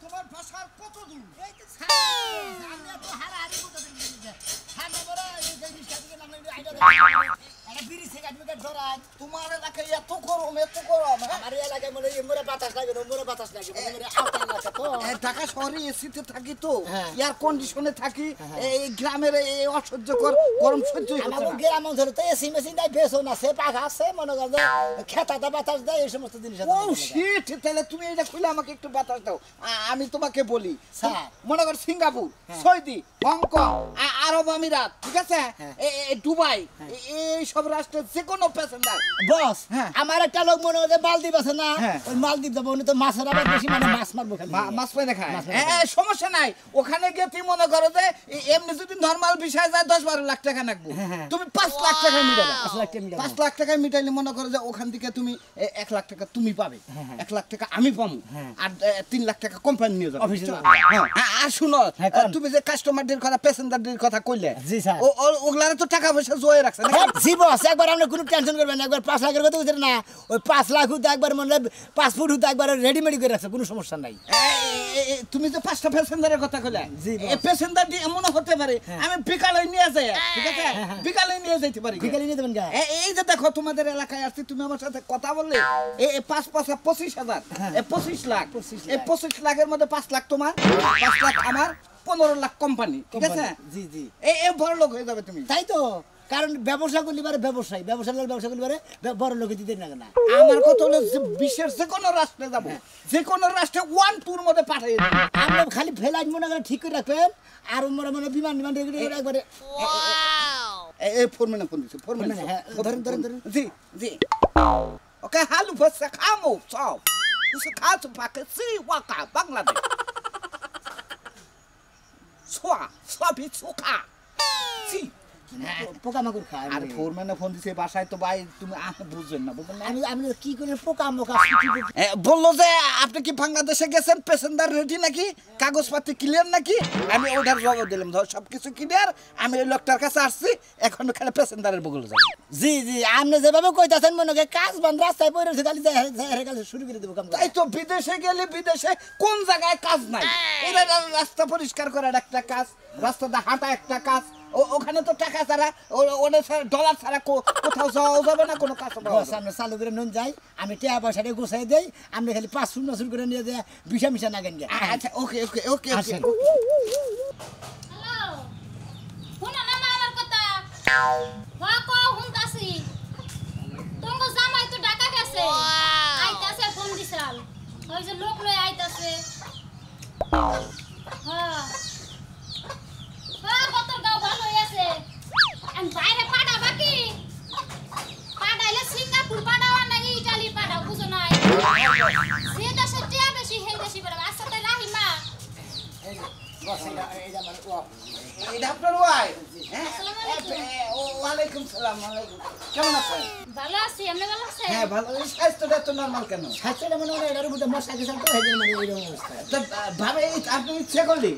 তোমার ভাষার কত দূর? এই তো সামনে তো হারাহারি করতে দিন সামনে বড় এই জিনিসটা থেকে নাম আইডা এটা বিড়ি সিগারেট ধরায় তোমার এলাকায় এত গরম আমার এলাকায় মনে এমরে বাতাস লাগে ওমরে বাতাস লাগে মানে আওতা এলাকা তো ঢাকা শহরে এসিতে থাকি তো এয়ার কন্ডিশনে থাকি এই গ্রামের এই অসহ্যকর গরম সহ্য হচ্ছে আমাদের গ্রাম অঞ্চলে তো এসি মেশিন নাই বেসন আছে পাখা আছে মনে করো খেতাটা বাতাস দেয় এই সমস্ত জিনিস আছে ও শিট তাহলে তুমি এটা খুলে আমাকে একটু বাতাস দাও আমি তোমাকে বলি স্যার মনে কর সিঙ্গাপুর সৌদি হংকং আরব আমিরাত ঠিক আছে দুবাই এই সব রাষ্ট্রের যে কোনো প্যাসেঞ্জার বস আমার একটা লোক মনে হয় মালদ্বীপ আছে না ওই মালদ্বীপ যাবো উনি তো মাছের আবার বেশি মানে মাছ মারবো খালি মাছ পাই না খায় সমস্যা নাই ওখানে গিয়ে তুই মনে করো যে এমনি যদি নরমাল বিষয় যায় 10-12 লাখ টাকা লাগবে তুমি 5 লাখ টাকা মিটাবে 5 লাখ টাকা মিটাইলে মনে করো যে ওখান থেকে তুমি 1 লাখ টাকা তুমি পাবে 1 লাখ টাকা আমি পাবো আর 3 লাখ টাকা কোম্পানি নিয়ে যাবে অফিসে আর শুনো তুমি যে কাস্টমারদের কথা প্যাসেঞ্জারদের কথা কইলে জি স্যার ওগুলারে তো টাকা পয়সা জোয়ে রাখছে না জি বস একবার আপনি কোনো টেনশন করবেন না একবার 5 লাখের কথা বুঝছেন না ওই 5 লাখ হতে একবার মনে পাসপোর্ট হতে একবার রেডিমেড করে রাখছে কোনো সমস্যা নাই তুমি যে 5টা প্যাসেঞ্জারের কথা কইলে এই প্যাসেঞ্জার দি এমন হতে পারে আমি বিকালে নিয়ে যাই ঠিক আছে বিকালে নিয়ে যাইতে পারি বিকালে নিয়ে যাবেন গা এই যে দেখো তোমাদের এলাকায় আসছে তুমি আমার সাথে কথা বললে এই 5-25,000 এই 25 লাখ এই 25 লাখের মধ্যে 5 লাখ তোমার 5 লাখ আমার 15 লাখ কোম্পানি ঠিক আছে জি জি এই বড় লোক হয়ে যাবে তুমি তাই তো কারণ ব্যবসা করলে পারে ব্যবসা করলে পারে বড় লোকে দিতে না না আমার কথা হলো বিশ্বের যে কোনো রাষ্ট্রে যাব যে কোনো রাষ্ট্রে 1-2 এর মধ্যে পাঠিয়ে দেব আপনি খালি ফ্লাইট মনে করে ঠিক করে রাখবেন আর মনে বিমান রেডি করে একবারে এই ফরম্যানে ফোন দিছে ফরম্যানে ধরেন জি জি ওকে হালু ভাষা খামো সব কিছু খাচ্ছ পাকে সি ওয়াকা বাংলাদেশ সোয়া সবই সুখা সি পোকামাকড় খায় আর ফোরম্যানে ফোন দিছে বাসায় তো ভাই তুমি বুঝবেন না আমি কি করে পোকামাকড় বললো যে আপনি কি বাংলাদেশে গেছেন প্যাসেঞ্জার রেডি নাকি কাগজপত্র ক্লিয়ার নাকি আমি ওটার জবাব দিলাম ধর সবকিছু ক্লিয়ার আমি ওই লোকটার কাছে আসছি এখন খালি প্যাসেঞ্জারের বগলে যাব জি জি আপনি যেভাবে কইতাছেন মনে হয় কাজ বন্ধ রাস্তায় পড়ে রয়েছে খালি কাজ শুরু করে দেবো কাম তাই তো বিদেশে গেলে বিদেশে কোন জায়গায় কাজ নাই এটা রাস্তা পরিষ্কার করার একটা কাজ রাস্তাটা হাঁটা একটা কাজ ওখানে তো টাকা ছাড়া ওদের ডলার ছাড়া কোথাও যাওয়া যাবে না কোনো কাজ সামনে চালু করে নুন যাই আমি টাকা পয়সাটা গুছাই দেই আপনি খালি 5 করে নিয়ে যায় বিষা মিশা না গেন আচ্ছা ওকে ওকে ওকে আসেন হ্যালো শুনো না আমার কথা বাকো হুনতাছি তোমার জামাই তো ঢাকা গেছে আইতাছে ফোন দিছাল ওই যে লোক লই আইতাছে হ্যাঁ কতর গাও ভালো হইছে আমি বাইরে পাড়া বাকি পাড়াইলে সিঙ্গাপুর পাড়াও না ইতালি পাড়াও বুঝো না যে দেশে টিয়া বেশি সেই দেশি পাড়া আচ্ছা তাই রাহিমা এটা আপনার ওয়াই ওয়ালাইকুম সালাম কেমন আছেন ভালো আছি আপনি ভালো আছেন হ্যাঁ ভালো স্বাস্থ্যটা তো নরমাল কেন স্বাস্থ্যটা মনে হয় এটার মধ্যে মশা গেছে তো এই মানে ওই রকম অবস্থা তো ভাবে আপনি ইচ্ছে করলে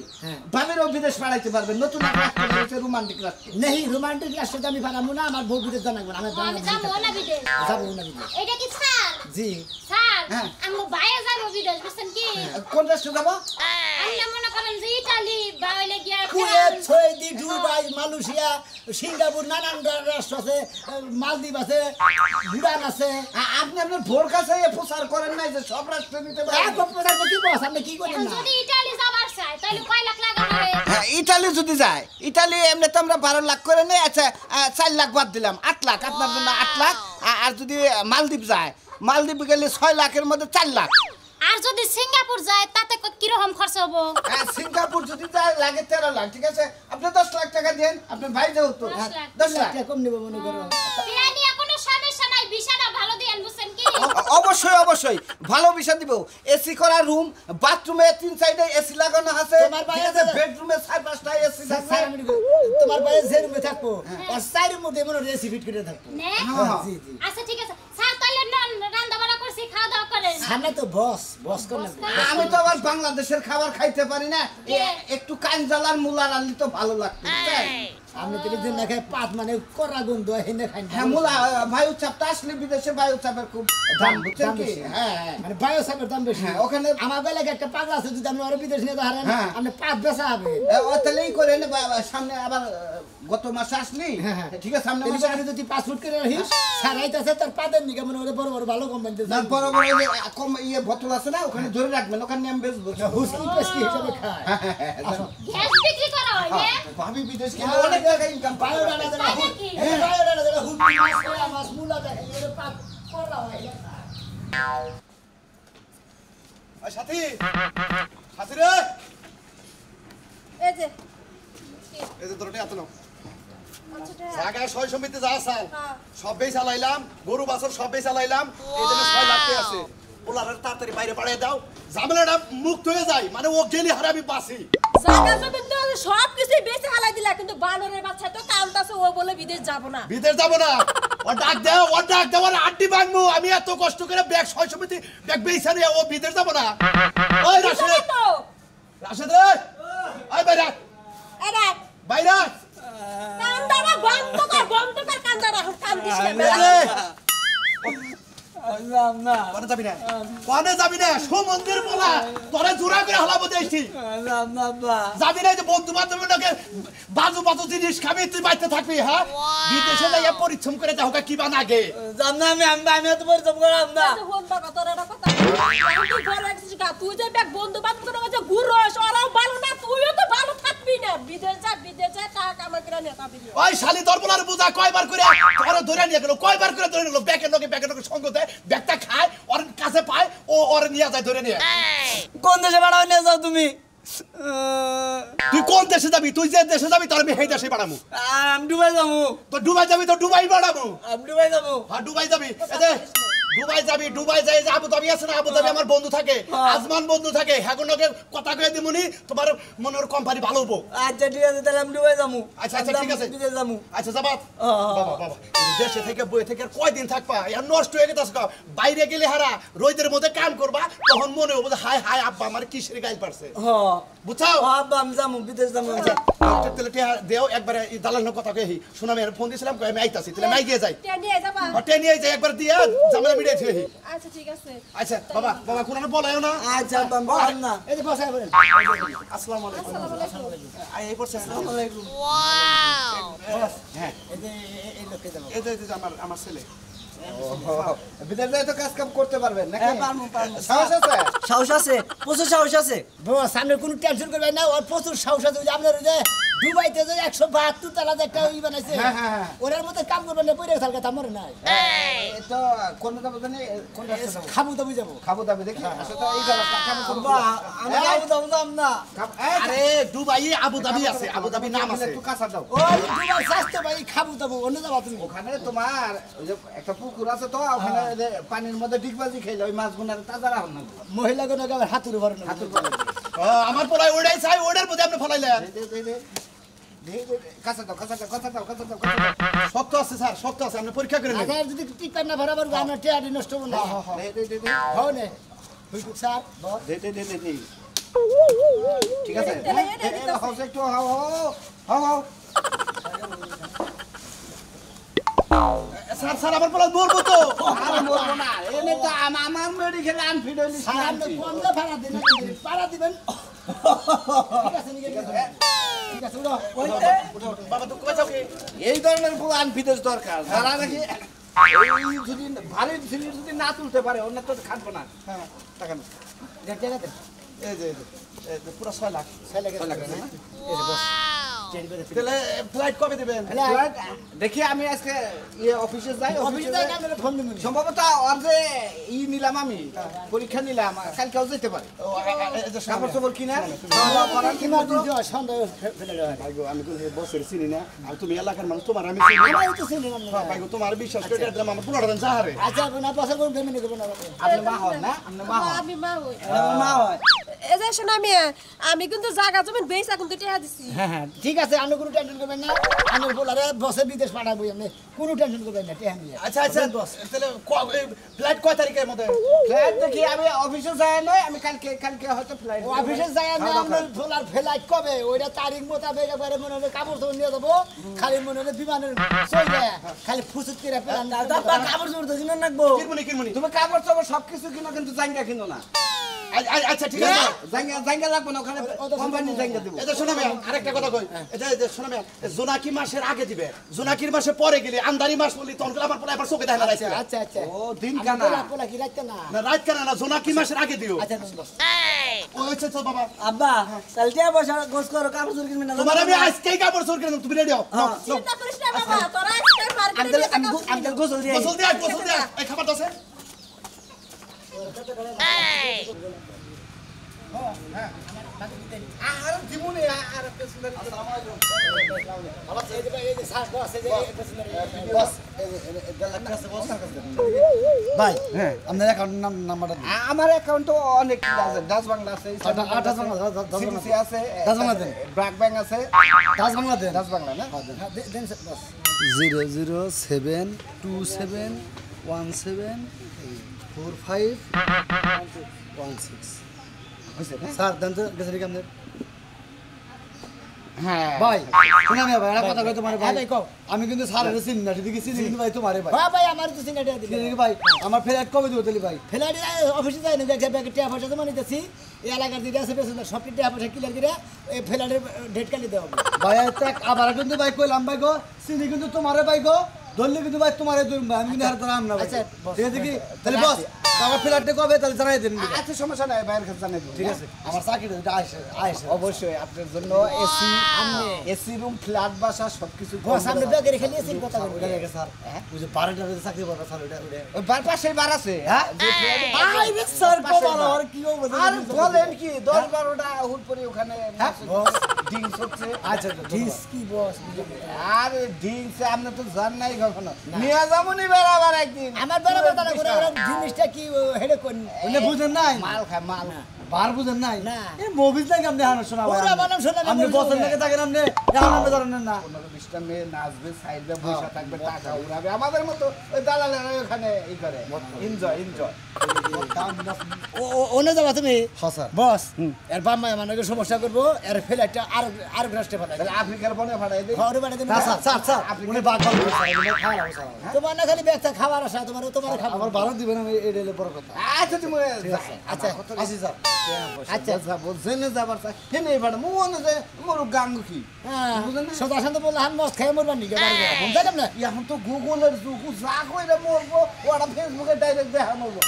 ভাবেরও বিদেশ পাঠাইতে পারবেন নতুন একটা রোমান্টিক রাষ্ট্র নেই রোমান্টিক রাষ্ট্রটা আমি পারাবো না আমার বউ বিদেশ জানাবো না আমি যাবো না বিদেশ যাবো না বিদেশ এটা কি স্যার জি স্যার আমি বাইরে যাবো বিদেশ বুঝছেন কি কোন রাষ্ট্রে যাবো আমি মনে করেন যে ইতালি বাইরে গিয়া Kuwait Saudi Dubai Malaysia Singapore নানান রাষ্ট্র আছে মালদ্বীপ আছে ভুটান আছে আপনি আপনার ভোর কাছে প্রচার করেন নাই যে সব রাষ্ট্র নিতে পারেন প্রচার করতে বস আপনি কি করেন না যদি ইতালি যাবার চাই তাহলে কয় লাখ লাগানো হবে হ্যাঁ ইতালি যদি যায় ইতালি এমনি তো আমরা 12 লাখ করে নেই আচ্ছা 4 লাখ বাদ দিলাম 8 লাখ আপনার জন্য 8 লাখ আর যদি মালদ্বীপ যায় মালদ্বীপ গেলে 6 লাখের মধ্যে 4 লাখ আর যদি সিঙ্গাপুর যায় তাতে কি রকম খরচ হবে সিঙ্গাপুর যদি যায় লাগে 13 লাখ ঠিক আছে আপনি 10 লাখ টাকা দেন আপনার ভাই যেহেতু 10 লাখ কম নেব মনে করো নিয়ে কোনো সমস্যা নাই ভিসাটা ভালো দেন বুঝছেন কি অবশ্যই অবশ্যই ভালো বিষয় দিব এসি করা রুম বাথরুমে 3 সাইডে এসি লাগানো আছে তোমার বাইরে বেডরুমে 4-5টা এসি আছে তোমার বাইরে যে রুমে থাকবো আর সাইডের মধ্যে মনে রেসি ফিট করে থাকবো জি জি আচ্ছা ঠিক আছে স্যার তাহলে রান্না বাড়া করছি খাওয়া দাওয়া করেন সামনে তো বস করলে আমি তো আবার বাংলাদেশের খাবার খাইতে পারি না একটু কাঞ্জালার মুলার আলি তো ভালো লাগতো আপনি তো দিন না খাই পাত মানে করা গন্ধ হেনে খাই হ্যাঁ মূলা বায়ু চাপটা আসলে বিদেশে বায়ু চাপের খুব দাম বুঝছেন কি হ্যাঁ মানে বায়োসাপের দাম বেশি হ্যাঁ ওখানে আমার বেলায় একটা পাগলা আছে যদি আপনি আরো বিদেশ নিয়ে হারেন হ্যাঁ। আপনি পাত বেচা হবে তাহলেই করে নে সামনে আবার গত মাসে আসলি ঠিক আছে সামনে মাসে আমি যদি পাসপোর্ট করে রাখিস সারাইতেছে তার পাতের নিকে মনে হলে বড় বড় ভালো কোম্পানিতে না বড় বড় যে কম ইয়ে বোতল আছে না ওখানে ধরে রাখবেন ওখানে আমি বেচবো হুসকি পেস্কি হিসাবে খায় গ্যাস বিক্রি করা হয় না ভাবি বিদেশ গেলে অনেক টাকা ইনকাম বায়ো ডানা যেটা তাই নাকি? বায়ো ডানা যেটা হুসকি মাছ করা মাছ মুলা দেখে এর পাত করা হয় সাথী সাথী রে এই যে এই যে তোরটা এত নাও আচ্ছা এটা জায়গায় ছয় সমিতি যা চাল হ্যাঁ। সবই চালাইলাম গরু বাছর সবই চালাইলাম এই জন্য 6 লাখ টাকা আছে ওলার তাড়াতাড়ি বাইরে পাঠিয়ে দাও ঝামেলাটা মুক্ত হয়ে যায় মানে ও গেলি হারে আমি বাঁচি জায়গা জমি তো সব কিছুই বেঁচে হালাই দিলা কিন্তু বানরের বাচ্চা তো কামতাছে ও বলে বিদেশ যাব না বিদেশ যাব না ও ডাক দাও আর আড্ডি ভাঙবো আমি এত কষ্ট করে ব্যাগ ছয় সমিতি ব্যাগ বেইছা নিয়ে ও বিদেশ যাব না ওই রাশেদ বুঝলি তো রাশেদ রে ওই বাইরে এরা বাইরে কান্দারা বন্ধ কর কান্দারা কান্দিস না কোনে যাবি না সমন্দির বলা তোরে জোড়া করে হলাবো দেখছি যাবি না যে বন্ধু বান্ধবকে বাজু বাজু জিনিস খাবি তুই বাইতে থাকবি হ্যাঁ বিদেশে যাইয়া পরিশ্রম করে যাও কি বান আগে তুই যে ব্যাগ বন্ধু বান্ধব কাছে ঘুরস ওরাও ভালো না তুইও তো ভালো থাকবি না বিদেশ যা টাকা আমার কিনা নেতা দিবি ওই শালি তোর বলার বুঝা কয়বার করে তোরে ধরে নিয়ে গেল কয়বার করে ধরে নিল ব্যাগের লগে সঙ্গ দেয় ব্যাগটা খায় ওর কাছে পায় ও ওর নিয়ে যায় ধরে নিয়ে কোন দেশে বাড়াও নিয়ে যাও তুমি তুই কোন দেশে যাবি তুই যে দেশে যাবি তোর আমি সেই দেশে বাড়াবো আমি ডুবাই যাবো তো ডুবাই যাবি তো ডুবাই বাড়াবো আমি ডুবাই যাবো হ্যাঁ ডুবাই যাবি ডুবাই যাই যে আবু ধাবি আছে না আবু ধাবি আমার বন্ধু থাকে আজমান বন্ধু থাকে হ্যাঁ কথা কয়ে দিমুনি তোমার মনের কোম্পানি ভালো হবো আচ্ছা ঠিক আছে তাহলে আমি ডুবাই যাবো আচ্ছা ঠিক আছে বিদেশ যাবো আচ্ছা যাবা বাবা এই দেশে থেকে বই থেকে আর কয়দিন থাকবা আর নষ্ট হয়ে গেছে বাইরে গেলে হারা রোদের মধ্যে কাম করবা তখন মনে হবে যে হাই হাই আব্বা আমার কিসের গাইল পারছে বুঝছাও আব্বা আমি যাবো বিদেশ যাবো আচ্ছা তাহলে দেও একবারে দালালের কথা কই শোনা আমি ফোন দিছিলাম আমি আইতাছি তাহলে আমি গিয়ে যাই নিয়ে যাবা হটে নিয়ে যাই একবার দিয়া ঝামেলা মিটাই থই আচ্ছা ঠিক আছে আচ্ছা বাবা কোন বলায়ও না আচ্ছা আব্বা আমি বললাম না এই যে বসায় বলেন আসসালামু আলাইকুম আই এই পড়ছে আসসালামু আলাইকুম হ্যাঁ এই লোকে যাবো এই যে আমার ছেলে বিদেশ যাই তো কাজ কাম করতে পারবেন নাকি পারবো। সাহস আছে সাহস আছে প্রচুর সাহস আছে বাবা সামনে কোনো টেনশন করবেন না ওর প্রচুর সাহস আছে ওই যে আপনার ওই যে দুবাইতে যে 172 তলা যে একটা ই বানাইছে হ্যাঁ। ওনার মধ্যে কাম করবেন না পয়রা থালকা তা মরে নাই তো কোন যাবো জানি কোন রাস্তা যাবো খাবো তো বুঝাবো খাবো দাবি দেখি আসলে তো এই যাবো কাম করবো আমি যাবো যাবো না আরে দুবাই আবু ধাবি আছে আবু ধাবি নাম আছে একটু কাঁচা দাও ওই দুবাই স্বাস্থ্য ভাই খাবো তো অন্য যাবো তুমি ওখানে তোমার ওই যে একটা পুকুর আছে তো ওখানে ওই যে পানির মধ্যে ডিগবাজি খেলে ওই মাছগুলো তাজা রাখুন না মহিলা কোনো আবার হাতুর ভরে না হাতুর পরে আমার পড়ায় ওড়াই চাই ওড়ার মধ্যে আপনি ফলাইলেন কাঁচা দাও শক্ত আছে স্যার শক্ত আছে আপনি পরীক্ষা করে নেন আগে যদি টিকপার না ভরাবার আমার টিয়ারি নষ্ট হবে না হয় না হুইটু স্যার ঠিক আছে একটু হাও স্যার আমার পড়ায় বলবো তো আর মরবো না এনে তো আমার মেডিকেল আনফিট হইলি স্যার কোন যে ভাড়া দিন ভাড়া দিবেন ঠিক আছে নিয়ে ঠিক আছে উড়ো বাবা তো কই যাও কি এই ধরনের পুরো আনফিটের দরকার যারা নাকি এই যদি ভারী সিলিন্ডার যদি না তুলতে পারে অন্য তো খাটবো না হ্যাঁ টাকা না দেখতে গেছে এই যে পুরো 6 লাখ ছেলে গেছে এই যে বস তাহলে ফ্লাইট কবে দিবেন দেখি আমি আজকে অফিসে যাই অফিসে যাই আপনারা ফোন দিবেন সম্ভবত ওর যে নিলাম আমি পরীক্ষা নিলাম কালকেও যেতে পারে কাপড় চোপড় কিনা কিনা দিন সন্দেহ ফেলে দেওয়া আমি তো বছর চিনি না আর তুমি এলাকার মানুষ তোমার আমি আমার তো চিনি না ভাই তোমার বিশ্বাস করে দিলাম আমার 15 দিন যাহারে আচ্ছা না পয়সা কোন পেমেন্ট করবেন না আপনি মা হন না আপনি মা হন আমি মা হই মা হয় এই যে শোনা আমি কিন্তু জায়গা জমি বেচা কিন্তু টেহা দিছি। হ্যাঁ ঠিক আছে, আপনি কোনো টেনশন করবেন না। আমার বলারে বসে বিদেশ পাঠাবো, আপনি কোনো টেনশন করবেন না। টেহা নিয়ে আচ্ছা তাহলে ফ্লাইট কয় তারিখের মধ্যে? ফ্লাইট দেখি আমি অফিসে যাই নয়, আমি কালকে হয়তো ফ্লাইট অফিসে যাই আমি আপনার ফ্লাইট ফ্লাইট কবে ওইটা তারিখ মোতাবেক একবারে মনে হলে কাপড় চোপড় নিয়ে যাবো, খালি মনে হলে বিমানের চলে খালি ফুসুত করে প্ল্যান কাপড় চোপড় তো কিনে রাখবো। কিরমনি তুমি কাপড় চাপড় সবকিছু কিনো, কিন্তু জাঙ্গা কিনো না। আচ্ছা ঠিক আছে। জাঙ্গা লাগবে না, ওখানে কোম্পানি জাঙ্গা দেবো। এটা শোনা মেয়ে, আরেকটা কথা কই। এটা শোনা মেয়ে, জোনাকি মাসের আগে দিবে, জোনাকির মাসে পরে গেলে আমদানি মাস বলি তখন আমার পোলা এবার চোখে দেখা না। আচ্ছা আচ্ছা ও দিন কানা পোলা কি রাখতে না। না রাত কেন না, জোনাকি মাসের আগে দিও। আচ্ছা ও আচ্ছা তো বাবা, আব্বা তাহলে টিয়া পয়সা গোছ করো, কাপড় চোপড় কিনবে না। তোমার আমি আজকেই কাপড় চোর কিনে দেব, তুমি রেডি হও। চিন্তা করিস না বাবা, তোরা আজকে মার্কেটে আমি গোসল দিয়ে গোসল দে, এই খাবার আছে। আর জীবনে আর পেছনের ভাই আপনার অ্যাকাউন্ট নাম্বারটা দিন। আমার অ্যাকাউন্ট অনেক আছে, ডাচ বাংলা আছে, ডাচ বাংলা, সিটিসি আছে, ডাচ বাংলা দেন। ব্র্যাক ব্যাংক আছে, ডাচ বাংলা দেন। ডাচ বাংলা না 00727174516 স্যার দেন তো গেছে রে আপনাদের। হ্যাঁ ভাই শোনা মিয়া ভাই, একটা কথা কই তোমারে ভাই। হ্যাঁ ভাই, কও। আমি কিন্তু স্যারের চিনি না, ঠিক আছে? কিন্তু ভাই তোমারে ভাই। হ্যাঁ ভাই, আমার তো সিঙ্গাটা দিলে ঠিক আছে ভাই, আমার ফ্লাইট কবে দিব তাহলে ভাই? ফ্লাইট অফিসে যাই না, দেখে ব্যাগে টিয়া পয়সা জমা নিতেছি, এই এলাকার দিকে আছে বেশি সব টিয়া পয়সা ক্লিয়ার করে এই ফ্লাইটের ডেট কালি দেওয়া হবে। ভাই একটা আবার কিন্তু ভাই কইলাম ভাই গো, চিনি কিন্তু তোমারে ভাই গো, ধরলে কিন্তু ভাই তোমারে ধরুম ভাই, আমি কিন্তু আর তোরা আমনা ভাই। আচ্ছা, ঠিক আছে কি? তাহলে বস আমার ফ্লাইটটা কবে তাহলে জানাই দেন। আচ্ছা সমস্যা নাই, ভাইয়ের কাছে জানাই দেবো। ঠিক আছে, আমার চাকরিটা আইসে অবশ্যই আপনার জন্য এসি রুম, ফ্ল্যাট বাসা সবকিছু বস সামনে ব্যাগে রেখে নিয়েছি কথা বলবো। স্যার। ওই যে বারোটা চাকরি পাবো স্যার, ওইটা ওই পাশেই বার আছে। হ্যাঁ আই রে স্যার পাশেই বাবা, বার। আর কি হবে? আর বলেন কি 10-12টা হুট করে ওখানে ডিংস হচ্ছে। আচ্ছা ডিস কি বস? আর ডিংস আপনি তো জান নাই কখনো, নিয়ে যাবনি বেড়াবার একদিন। আমার বেড়াবার তারা করে ওরা জিনিসটা কি হেডে কোন উনি বুঝেন নাই, মাল খায় মাল। বার বুঝেন নাই। না। এই মুভিজ নাকি আপনি হানো শোনা ভাই। ওরা বানাম শোনা না, আপনি movie বসেন শোনা। থেকে থাকেন আপনি, এখন আপনি ধরেন না। 15-20টা মেয়ে নাচবে, সাইডে বসে থাকবে, টাকা উড়াবে। আমাদের মতো ওই দালালেরা ওখানে ই করে, এনজয়। ওনে যাবা তুমি? হ্যাঁ স্যার। বস এর বাম্মা মানে সমস্যা করবো, এর ফ্লাইটটা আর রাষ্ট্রে পাঠাই তাহলে আফ্রিকার বনে ফাটাই দিই। ঘরে বাড়ি দেবে না স্যার স্যার স্যার উনি বাঘ ভালো করে স্যার, উনি খাওয়া লাগবে স্যার। তোমার না খালি ব্যবসা খাবার আসা, তোমার খাবার আমার ভালো দিবেন, আমি এই রেলে বড় কথা। আচ্ছা তুমি আচ্ছা আসি স্যার। আচ্ছা জেনে যাবার চাই হেনে ফাটা মনে যে মোর গাঙ্গু কি হ্যাঁ সদা শান্ত বললাম আমি মদ খেয়ে মরবার নিকে বাড়ি যাবো বুঝলাম না। এখন তো গুগলের যুগ, যা কইরা মরবো ওরা ফেসবুকে ডাইরেক্ট দেখা মরবো।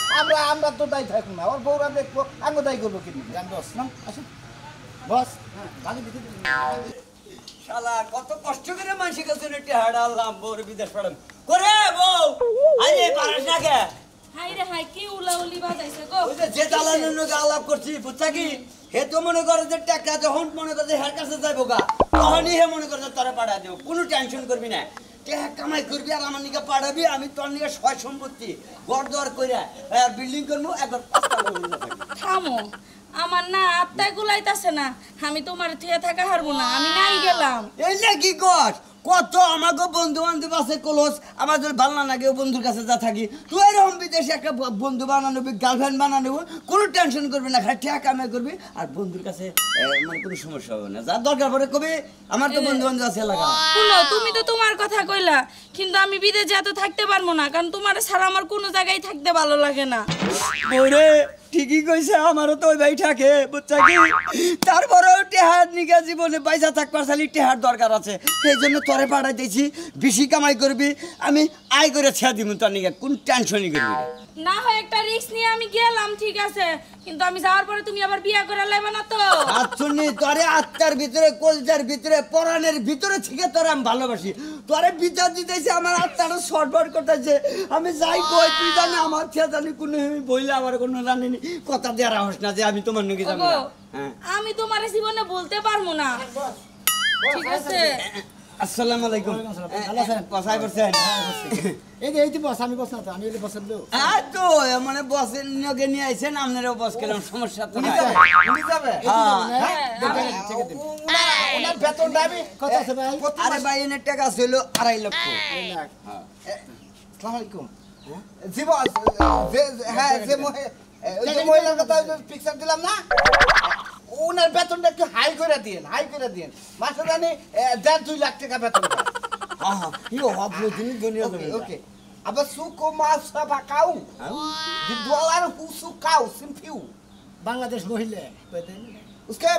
আমরা তো দায়ী থাকবো না, ওর বউরা দেখবো, আমি দায়ী করবো কিন্তু। গান বস আসুন বস শালা কত কষ্ট করে মানুষের কাছে টেহাড়া আল্লাহ বউর বিদেশ পাঠাম করে বউ। আরে পারাস না কে? হাই রে হাই, কি উলাউলি বাজাইছে গো। ওই যে দালালের লোক আলাপ করছি বুঝছা কি, হে তো মনে করে যে টাকা যখন মনে করে যে হের কাছে যাইবো গা, তখনই হে মনে করে যে তোরা পাঠা দেবো, কোনো টেনশন করবি না। টাকা কামাই করবি আর আমার নিকে পাঠাবি, আমি তোর নিকে সয় সম্পত্তি ঘর দোয়ার কইরা আর বিল্ডিং করবো, একবার থামো, আমার না আত্মায় গুলাইতাছে না, আমি তোমার থেকে থাকা হারবো না, আমি নাই গেলাম। এই না কি কর, কত আমাকে বন্ধু বান্ধব আছে কলস, আমার যদি ভালো না লাগে বন্ধুর কাছে যা থাকি, তুই এরকম বিদেশে একটা বন্ধু বানানোবি, গার্লফ্রেন্ড বানানোবি, কোনো টেনশন করবি না, খালি টাকা কামাই করবি আর বন্ধুর কাছে মানে কোনো সমস্যা হবে না। যা দরকার পড়ে কবি আমার তো বন্ধু বান্ধব আছে এলাকা। শুনো, তুমি তো তোমার কথা কইলা, কিন্তু আমি বিদেশে এত থাকতে পারবো না, কারণ তোমার ছাড়া আমার কোনো জায়গায় থাকতে ভালো লাগে না। ওরে ঠিকই কইছে, আমারও তো ওই ভাই থাকে বুঝছা কি, তারপরেও টেহার নিকা জীবনে পয়সা থাকবার চালি টেহার দরকার আছে, সেই জন্য তোরে পাঠাইতেছি, বেশি কামাই করবি, আমি আয় করে ছেড়ে দিব তোর নিকা, কোন টেনশনই করবি না। না হয় একটা রিস্ক নিয়ে আমি গেলাম, ঠিক আছে, কিন্তু আমি যাওয়ার পরে তুমি আবার বিয়ে করে লাইবা না তো? আচ্ছনি তোরে আত্মার ভিতরে, কলজার ভিতরে, পরাণের ভিতরে থেকে তোরে আমি ভালোবাসি, তোরে বিচার দিতেছি, আমার আত্মাটা শর্টবট করতেছে, আমি যাই কই তুই জানি আমার ছেলে জানি কোনো বইলে আমার কোনো রানি কথা দেওয়ার আহস না যে আমি তোমার নাকি যাবো না। ওগো, আমি তোমার জীবনে বলতে পারবো না, ঠিক আছে? আসসালামু আলাইকুম ভালো আছেন? বসাই করছেন এই যে বস আমি বস না তো আমি এই বসের লোক আর তো মানে বসের নিয়োগে নিয়ে আইছেন আপনারও বস কেলাম সমস্যা তো নাই উনি যাবে ওনার বেতনটা আমি কত আছে ভাই আরে ভাই এনে টাকা ছিল 2.5 লক্ষ আসসালামু আলাইকুম জি বস হ্যাঁ যে ওই যে মহিলার কথা পিকচার দিলাম না ওনার বেতনটা একটু হাই করে দিয়েন মাসে জানি 1.5-2 লাখ টাকা বেতন পায় হ্যাঁ কি অভাব তিনি দুনিয়া ওকে যাবে ওকে aber suko mas sabakau die dollar husukau simpiu Bangladesh মহিলা उसके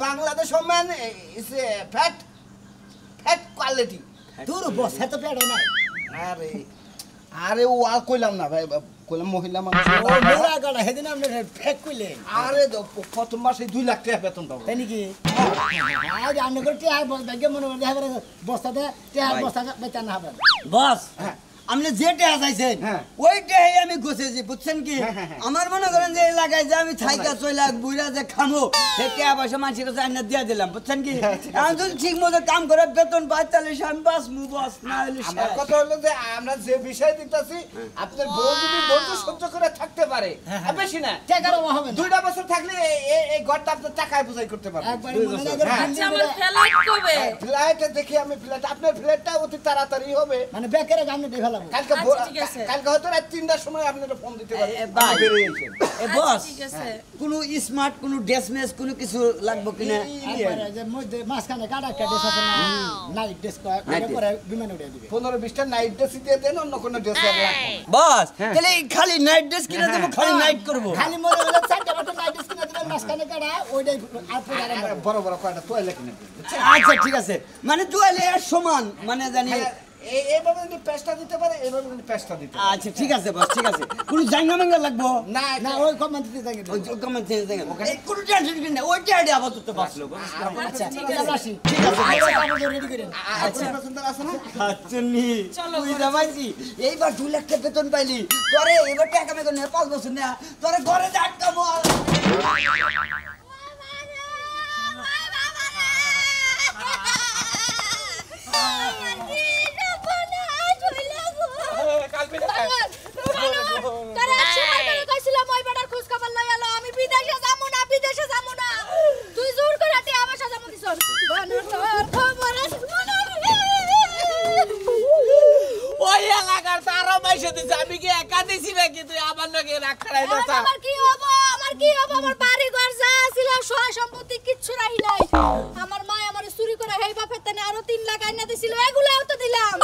बांग्लादेश में इस फैट क्वालिटी তোর বস এত পেড়ে না अरे अरे वो आ কইলাম না ভাই কইলাম মহিলা মানুষ ও মেলা গাড়া হেদিন আপনি ফেক কইলেন আরে প্রথম মাসে 2 লাখ টাকা বেতন পাবো তাই নাকি আজ আনে করতে আর বস ব্যাগে মনে মনে হবে বস্তাতে টিয়ার বস্তাতে বেচা না হবে বস হ্যাঁ। আপনি যে টাকা চাইছেন হ্যাঁ। ওই টাকাই আমি গুছেছি বুঝছেন কি হ্যাঁ। আমার মনে করেন যে এলাকায় যে আমি থাইকা চইলা বুইরা যে খামো সেই টাকা পয়সা মানুষের কাছে আইনা দিয়ে দিলাম বুঝছেন কি আমি যদি ঠিক মতো কাম করে বেতন পাই তাহলে আমি বাঁচমু বস না হলে আমার শেষ। কথা হলো যে আমরা যে বিষয় দিতেছি আপনার বউ যদি ধৈর্য সহ্য করে থাকতে পারে আর বেশি না টাকার অভাব হবে না 2টা বছর থাকলে এই ঘরটা আপনার টাকায় বুঝাই করতে পারবেন একবার মনে লাগে হ্যাঁ। আচ্ছা আমার ফ্লাইট কবে ফ্লাইটে দেখি আমি ফ্লাইট আপনার ফ্লাইটটা অতি তাড়াতাড়ি হবে মানে বেকারে গামনে দেখালাম কালকে আচ্ছা, ঠিক আছে। কালকে হয়তো রাত 3টার সময় আপনারা ফোন দিতে পারেন ভাই। আপনি বেরিয়ে আইছেন। এ বস ঠিক আছে কোনো স্মার্ট কোনো ড্রেস মেস কোনো কিছু লাগবে কিনা একবারে যে মধ্যে মাঝখানে কাটা একটা ড্রেস আছে না নাইট ড্রেস Night করে পরে বিমানে উড়ে দিবে 15-20টা নাইট ড্রেস দিয়ে দেন অন্য কোনো ড্রেস আর লাগবে না। বস তাহলে এই খালি নাইট ড্রেস কিনে দেবো খালি নাইট করবো খালি মনে হলো চারটা বাটা নাইট ড্রেস কিনে দিবেন মাঝখানে কাটা ওইটাই আর পরে আর আর বড় বড় কয়টা তোয়ালে কিনে দিন আচ্ছা ঠিক আছে মানে দুয়ালে আর সমান মানে জানি এইভাবে যদি পেস্টটা দিতে পারে এইভাবে যদি পেস্টটা দিতে পারে। আচ্ছা ঠিক আছে বস ঠিক আছে কোনো জাঙ্গা মাঙ্গা লাগবো না না ওই কমেন্ট দিতে থাকি ওই যে comment চেঞ্জ দেখেন এই কোনো টেনশন কিনে না ওইটা আইডিয়া আপাতত বাঁচলো আচ্ছা ঠিক আছে আসি ঠিক আছে রেডি করেন আচ্ছা পছন্দ আছে না আচ্ছা নি তুই জামাইছি এইবার 2 লাখ টাকা বেতন পাইলি তোরে এবার টাকা মেকন 5 বছর না তোরে ঘরে যে আটকাবো ওই এলাকার তারও পয়সা দিছে আমি কি একা দিছি নাকি তুই আমার নাকি রাগ খাড়াই না আমার কি হবো আমার বাড়ি ঘর যা ছিল সয় সম্পত্তি কিচ্ছু রাহি নাই আমার মা আমার চুরি করে হেই বাপের তেনে আরো 3 লাখ আইনা দিছিল এগুলাও তো দিলাম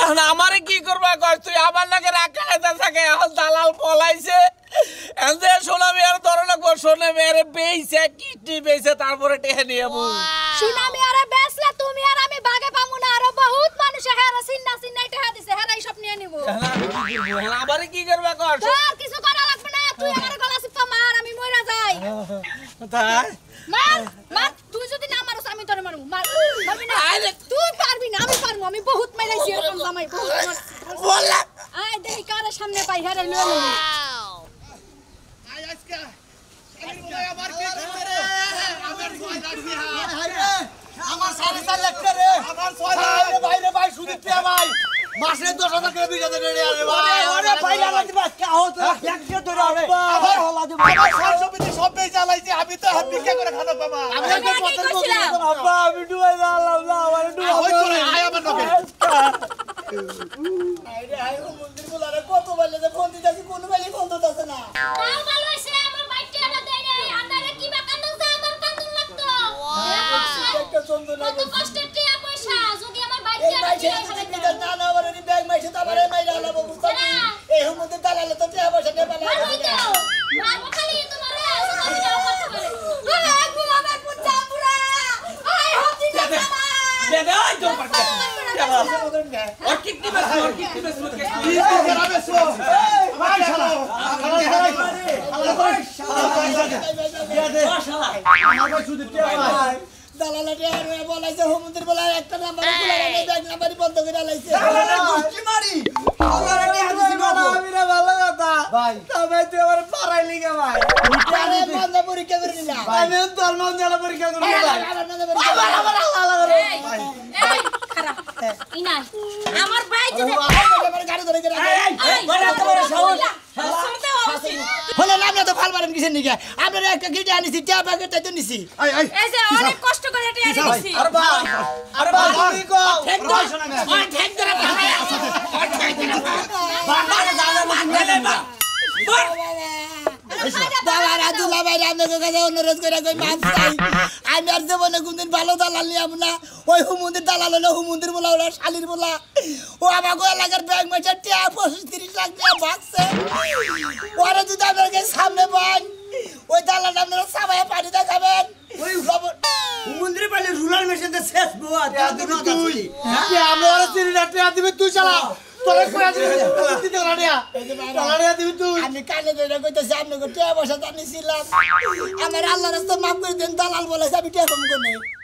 এখন আমারে কি করবা কর তুই আমার নাকি রাগ খাড়াইতে থাকে এখন দালাল পলাইছে এনজে সোনামি আর ধরনা কর সোনামি আরে বেইছে কিডনি বেইছে তারপরে টেহে নিয়ে বউ সুনামি আরে বেসলে তুমি আর আমি ভাগে পামু না আরো বহুত মানুষ হেরা সিন্না সিন্নাই টাকা দিছে হেরাই সব নিয়ে নিব আমারে কি করবা কর তোর কিছু করা লাগবে না তুই আমার গলা চিপা মার আমি মইরা যাই তাই মার তুই যদি না মারছ আমি তোরে মারমু মার পারবি না তুই পারবি না আমি পারমু আমি বহুত মাইরাইছি এরকম জামাই বহুত বললা আয় দেখি কারে সামনে পাই হেরে লয়ে লই আই আজকে আমি বলে আমার কি করতে রে আমার 6 লাখ আমার 4.5 লাখ টাকা রে আমার 6 লাখ ভাই রে ভাই সুদীপ টিয়া ভাই মাসে 10,000 করে 20,000 রে আরে ভাই ওরে ভাই লাগা দিবা কে হতো একশো ধরে হবে আমার হলা দিব আমার সরস্বতী সব বেই চালাইছি আমি তো হাত ভিক্ষা করে খাবো বাবা আমি একটা পথের বলি আব্বা আমি ডুবাই দাঁড়ালাম না আমার ওই তো রে আয় আমার লগে আরে আই ও মন্দির বলারে কত বলে যে ফোন দিতাছি কোন বেলি ফোন দিতাছে না তাও ভালো হইছে আমার বাইকটা দেই নাই আন্দারে কি বা কান্দছে আমার কান্দন লাগতো একটা চন্দ না কত কষ্টের টিয়া পয়সা যদি আমার এই বাইকটা মাইছে দিয়ে ফেলে কি না না আবার এই ব্যাগ মাইছে তো আবার এই মাইরা লাভ বুঝতা এই হুমতে দালালে তো টিয়া পয়সা নে পালা মারবো খালি তোমারে সুনামি যাও করতে পারে আয় গুলামে পুচ্চা পুরা আয় হতি না দে দে ওই তোর পারতে और कितनी बस কি করাবে সো ভাই শালা আমার ভাই সুদীপ কে ভাই দালালে টিয়া রে বলাইছে হুমন্দির বলা একটা নাম্বার গুলা রে ব্যাগ নাম্বার বন্ধ করে লাইছে গুষ্টি মারি ওরে হাদিস বাবা আমি রে ভালো কথা ভাই তবে তুই আমার পারাই লিগা ভাই আরে বন্ধ পরীক্ষা করে নিলাম আমি তোর মন জ্বালা পরীক্ষা করব ভাই আবার আবার আল্লাহ আল্লাহ করে এই এই খারাপ ইনাই আমার ভাই যদি গাড়ি ধরে গেলে হলে না আপনি তো ভাল পারেন কিসের নিকে আপনারা একটা গিটে আনিছি টিয়া প্যাকেটটা তো নিছি এই যে অনেক কষ্ট করে এটা এনেছি আর বা কি কো ঠেক ধরে বান্দারে জানা বান্দারে বা দালারা দুলা ভাই আপনাদের কাছে অনুরোধ করে কই মাপ চাই আমি আর জীবনে কোনদিন ভালো দালাল নিয়াম না ওই হুমুন্দির দালাল হলো হুমুন্দির বলা ওরা শালির বলা ও আমাকে এলাকার ব্যাংক মাঝে টিয়া 25-30 লাখ টাকা ভাগছে ওরা যদি আপনাকে সামনে পান ওই দালাল আপনারা সাবাই পানি দেখাবেন ওই মন্দিরে পালে রুলার মেশিনে শেষ বুয়া তুই আমরা ওরা সিরিয়াতে দিবি তুই চালা তোরে কইয়া দিবি রানিয়া দিবি তুই আমি কানে ধরে কইতেছি আপনাকে টিয়া পয়সা জানিছিলাম আমার আল্লাহ রাস্তা মাফ করে দেন দালাল বলে আমি টিয়া কম করে